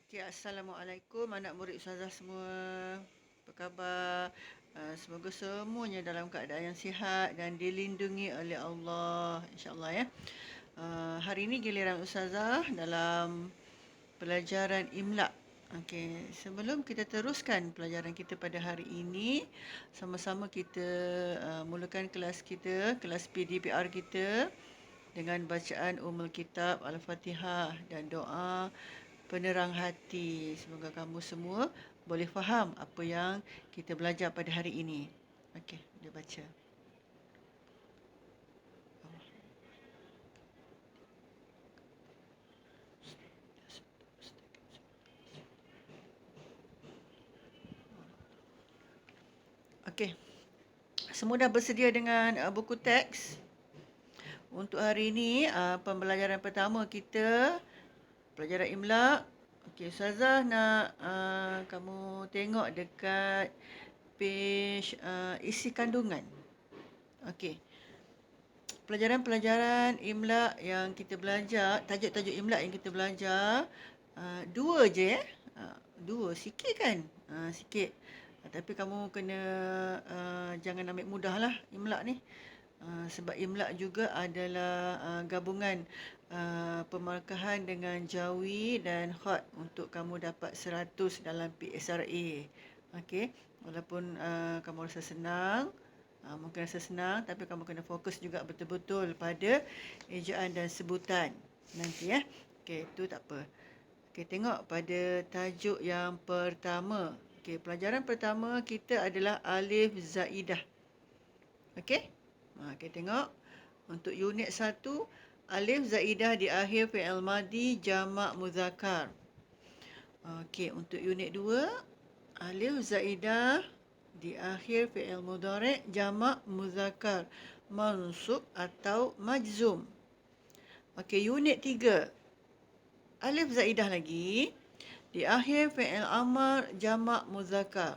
Okay, Assalamualaikum anak murid Ustazah semua. Apa khabar? Semoga semuanya dalam keadaan yang sihat dan dilindungi oleh Allah, insya-Allah ya. Hari ini giliran Ustazah dalam pelajaran Imla. Okey, sebelum kita teruskan pelajaran kita pada hari ini, sama-sama kita mulakan kelas kita, kelas PDPR kita dengan bacaan Ummul Kitab, Al-Fatihah dan doa penerang hati. Semoga kamu semua boleh faham apa yang kita belajar pada hari ini. Okey, dia baca. Okey. Semua dah bersedia dengan buku teks? Untuk hari ini, pembelajaran pertama kita, pelajaran Imla. Okey, Ustazah nak kamu tengok dekat page isi kandungan. Okey. Pelajaran-pelajaran Imla yang kita belajar, tajuk-tajuk Imla yang kita belajar, dua je. Dua, sikit kan? Sikit. Tapi kamu kena jangan ambil mudah lah Imla ni. Sebab Imla juga adalah gabungan pemarkahan dengan jawi dan khat untuk kamu dapat 100 dalam PSRA. Okey, walaupun kamu rasa senang, mungkin rasa senang, tapi kamu kena fokus juga betul-betul pada ejaan dan sebutan nanti ya. Okey, itu tak apa. Okey, tengok pada tajuk yang pertama. Okey, pelajaran pertama kita adalah alif zaidah. Okey? Kita tengok untuk unit 1, alif zaidah di akhir fi'il madi jamak muzakkar. Okey, untuk unit 2, alif zaidah di akhir fi'il mudhari' jamak muzakkar mansub atau majzum. Okey, unit 3, alif zaidah lagi di akhir fi'il amar jamak muzakkar.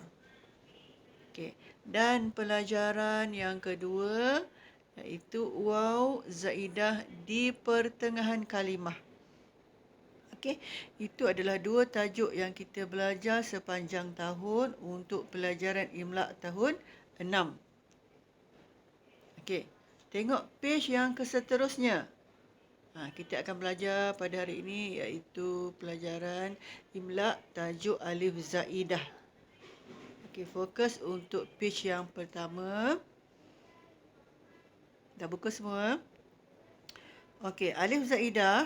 Okey, dan pelajaran yang kedua iaitu waw zaidah di pertengahan kalimah. Okey, itu adalah dua tajuk yang kita belajar sepanjang tahun untuk pelajaran Imla tahun 6. Okey, tengok page yang keseterusnya. Kita akan belajar pada hari ini iaitu pelajaran Imla tajuk alif zaidah. Okey, fokus untuk page yang pertama. Dah buka semua? Okey, alif zaidah.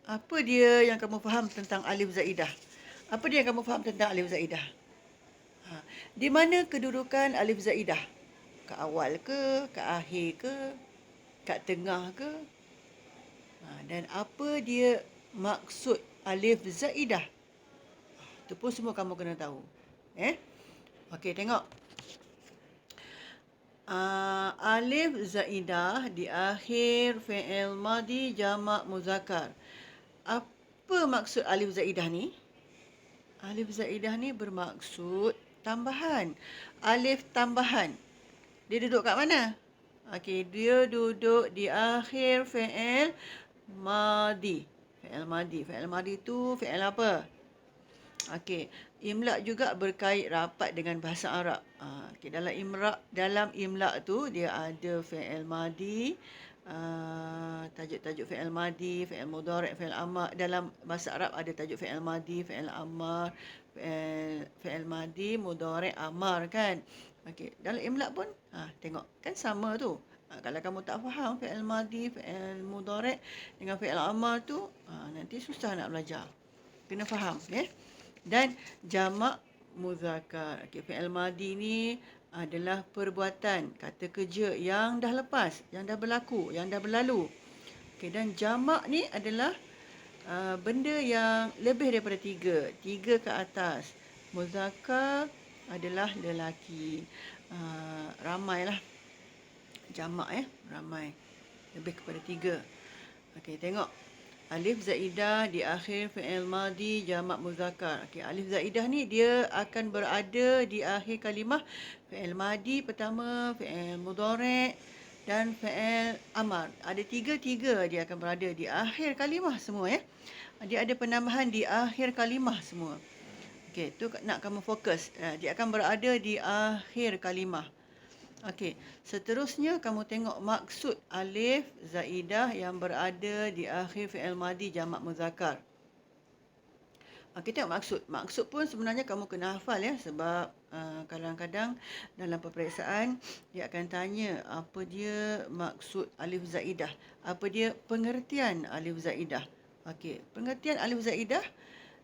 Apa dia yang kamu faham tentang alif zaidah? Apa dia yang kamu faham tentang alif zaidah? Di mana kedudukan alif zaidah? Kat awal ke? Kat akhir ke? Kat tengah ke? Dan apa dia maksud alif zaidah? Itu pun semua kamu kena tahu. Okey, tengok. Alif zaidah di akhir fi'il madi jamak muzakkar. Apa maksud alif zaidah ni? Alif zaidah ni bermaksud tambahan. Alif tambahan. Dia duduk kat mana? Okey, dia duduk di akhir fi'il madi. Fi'il madi. Fi'il madi tu fi'il apa? Okey, imla juga berkait rapat dengan bahasa Arab. Okey, dalam imla tu dia ada fi'il madi, tajuk-tajuk fi'il madi, fi'il mudhari', fi'il amar. Dalam bahasa Arab ada tajuk fi'il madi, fi'il amar, fi'il madi, mudhari', amar kan. Okey, dalam imla pun tengok kan sama tu. Kalau kamu tak faham fi'il madi, fi'il mudhari' dengan fi'il amar tu, nanti susah nak belajar. Kena faham, ya. Dan jamak muzakkar. Okey, fi'il madi ni adalah perbuatan, kata kerja yang dah lepas, yang dah berlaku, yang dah berlalu. Okey, dan jamak ni adalah benda yang lebih daripada 3 ke atas. Muzakkar adalah lelaki. Ramailah. Jamak ramai. Lebih kepada 3. Okey, tengok. Alif zaidah di akhir fi'il madi jamak muzakkar. Okey, alif zaidah ni dia akan berada di akhir kalimah fi'il madi pertama, fi'il mudhari' dan fi'il amar. Ada 3 dia akan berada di akhir kalimah semua ya. Dia ada penambahan di akhir kalimah semua. Okey, tu nak kamu fokus. Dia akan berada di akhir kalimah. Okey, seterusnya kamu tengok maksud alif zaidah yang berada di akhir fi'il madi jamak muzakkar. Kita tengok maksud. Maksud pun sebenarnya kamu kena hafal ya, sebab kadang-kadang dalam peperiksaan dia akan tanya apa dia maksud alif zaidah, apa dia pengertian alif zaidah. Okey, pengertian alif zaidah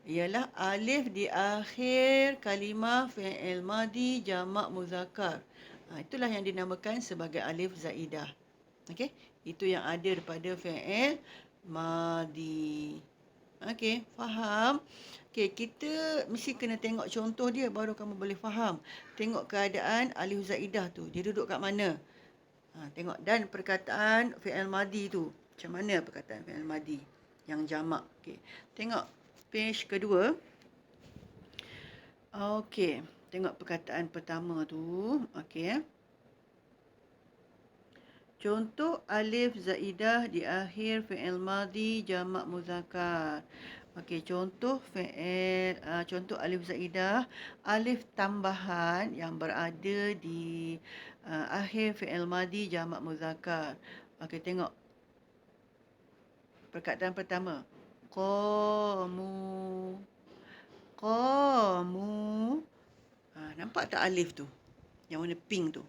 ialah alif di akhir kalimah fi'il madi jamak muzakkar. Itulah yang dinamakan sebagai alif zaidah. Okey, itu yang ada daripada fi'il madi. Okey, faham? Okey, kita mesti kena tengok contoh dia baru kamu boleh faham. Tengok keadaan alif zaidah tu, dia duduk kat mana? Tengok, dan perkataan fi'il madi tu. Macam mana perkataan fi'il madi yang jamak? Okey, tengok page kedua. Okey, tengok perkataan pertama tu. Okey. Contoh alif zaidah di akhir fi'il madi jamak muzakkar. Okey, contoh contoh alif zaidah, alif tambahan yang berada di akhir fi'il madi jamak muzakkar. Okey, tengok perkataan pertama. Qamu. Qamu. Nampak tak alif tu? Yang warna pink tu.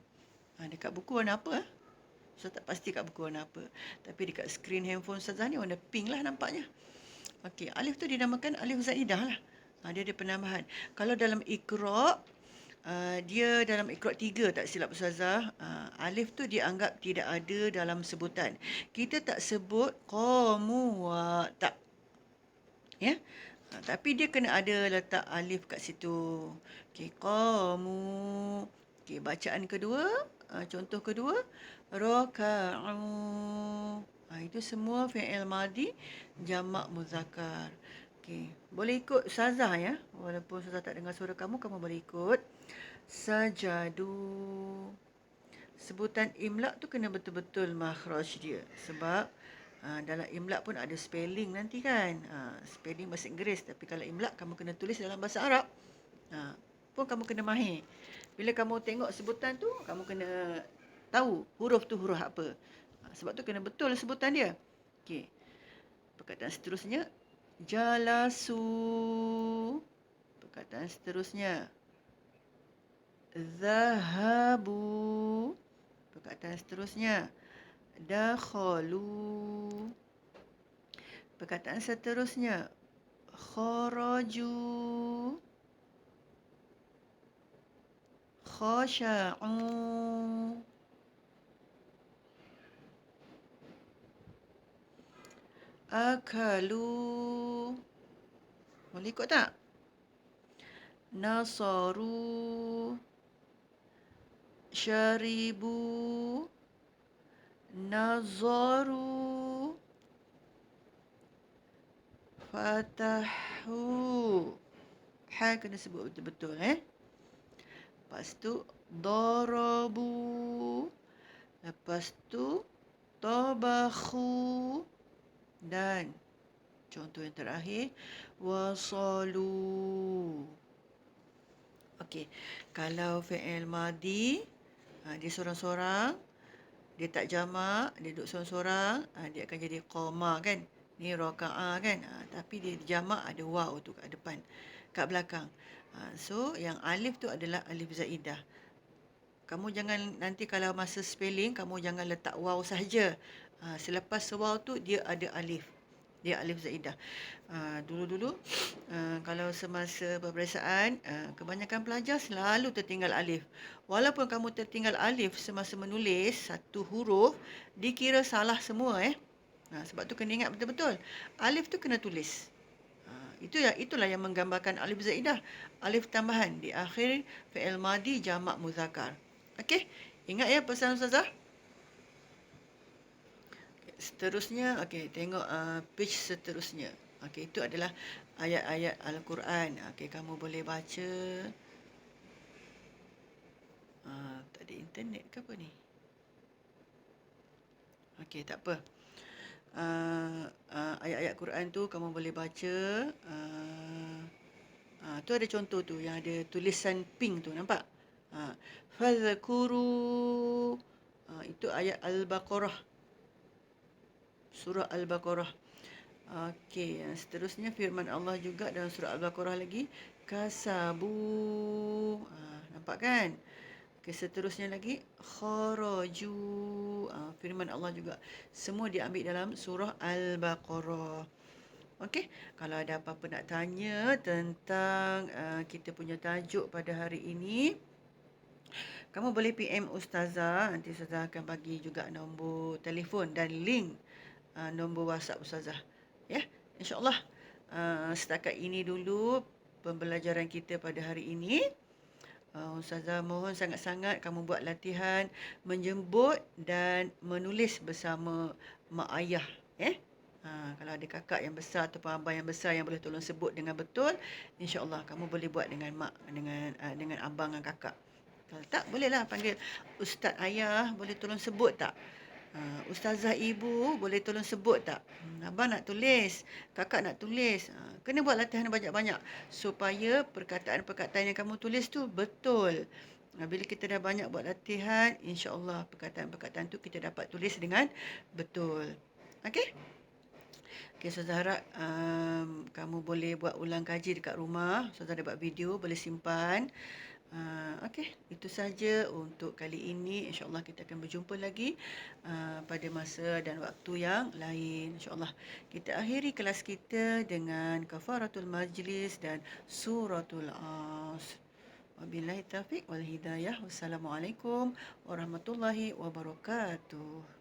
Dekat buku warna apa? Saya tak pasti kat buku warna apa. Tapi dekat skrin handphone Ustazah ni warna pink lah nampaknya. Okey, alif tu dinamakan alif zaidah lah. Dia ada penambahan. Kalau dalam Iqra, dia dalam Iqra 3 tak silap Ustazah, alif tu dianggap tidak ada dalam sebutan. Kita tak sebut qamu wa tak. Ya. Tapi dia kena ada letak alif kat situ. Okey, qamu. Okey, bacaan kedua, contoh kedua, raka'u. Itu semua fi'il madi jamak muzakkar. Okey, boleh ikut Ustazah ya. Walaupun Ustazah tak dengar suara kamu, kamu boleh ikut. Sajadu. Sebutan imla tu kena betul-betul makhraj dia. Sebab dalam imla pun ada spelling nanti kan. Spelling bahasa Inggeris. Tapi kalau imla, kamu kena tulis dalam bahasa Arab. Pun kamu kena mahir. Bila kamu tengok sebutan tu, kamu kena tahu huruf tu huruf apa. Sebab tu kena betul sebutan dia. Okey. Perkataan seterusnya, jalasu. Perkataan seterusnya, zahabu. Perkataan seterusnya, dakhalu. Perkataan seterusnya, kharaju. Khasha'u. Akalu. Boleh ikut tak? Nasaru. Syaribu. Nazaru. Fatahu. Ha kena sebut betul-betul Lepas tu darabu. Lepas tu tabakhu. Dan contoh yang terakhir, wasalu. Okey, kalau fi'il madi, dia sorang-sorang, dia tak jamak, dia duduk sorang-sorang, dia akan jadi qama kan. Ni raka'a kan. Tapi dia jamak ada waw tu kat depan, kat belakang. So yang alif tu adalah alif zaidah. Kamu jangan nanti kalau masa spelling, kamu jangan letak waw sahaja. Selepas waw tu dia ada alif. Dia alif zaidah. Dulu-dulu kalau semasa peperiksaan, kebanyakan pelajar selalu tertinggal alif. Walaupun kamu tertinggal alif semasa menulis satu huruf, dikira salah semua sebab tu kena ingat betul-betul. Alif tu kena tulis. Itulah yang menggambarkan alif zaidah. Alif tambahan di akhir fi'il madi jamak muzakkar. Okey, ingat ya pesan Ustazah? Seterusnya, okey, tengok page seterusnya. Okey, itu adalah ayat-ayat Al-Quran. Okey, kamu boleh baca. Tak ada internet ke apa ni? Okey, tak apa. ayat-ayat Quran tu kamu boleh baca. Tu ada contoh tu yang ada tulisan pink tu, nampak? Fadhkuru, itu ayat Al-Baqarah, surah Al-Baqarah. Okey, yang seterusnya firman Allah juga dalam surah Al-Baqarah lagi, kasabu. Nampak kan? Okey, seterusnya lagi kharaju. Firman Allah juga. Semua diambil dalam surah Al-Baqarah. Okey, kalau ada apa-apa nak tanya tentang kita punya tajuk pada hari ini, kamu boleh PM Ustazah. Nanti Ustazah akan bagi juga nombor telefon dan link nombor WhatsApp Ustazah. Ya, insya-Allah. Setakat ini dulu pembelajaran kita pada hari ini. Ustazah mohon sangat-sangat kamu buat latihan menjemput dan menulis bersama mak ayah. Kalau ada kakak yang besar atau abang yang besar yang boleh tolong sebut dengan betul, insya-Allah kamu boleh buat dengan mak, dengan abang dan kakak. Kalau tak, bolehlah panggil ustaz ayah, boleh tolong sebut tak? Ustazah ibu, boleh tolong sebut tak? Abang nak tulis, kakak nak tulis. Kena buat latihan banyak-banyak supaya perkataan-perkataan yang kamu tulis tu betul. Bila kita dah banyak buat latihan, insya-Allah perkataan-perkataan tu kita dapat tulis dengan betul. Okey? Okey, Ustazah harap kamu boleh buat ulang kaji dekat rumah. Ustazah ada buat video, boleh simpan. Okey, itu saja untuk kali ini. InsyaAllah kita akan berjumpa lagi pada masa dan waktu yang lain. InsyaAllah kita akhiri kelas kita dengan kafaratul majlis dan suratul As. Wabillahi taufiq wal hidayah. Wassalamualaikum warahmatullahi wabarakatuh.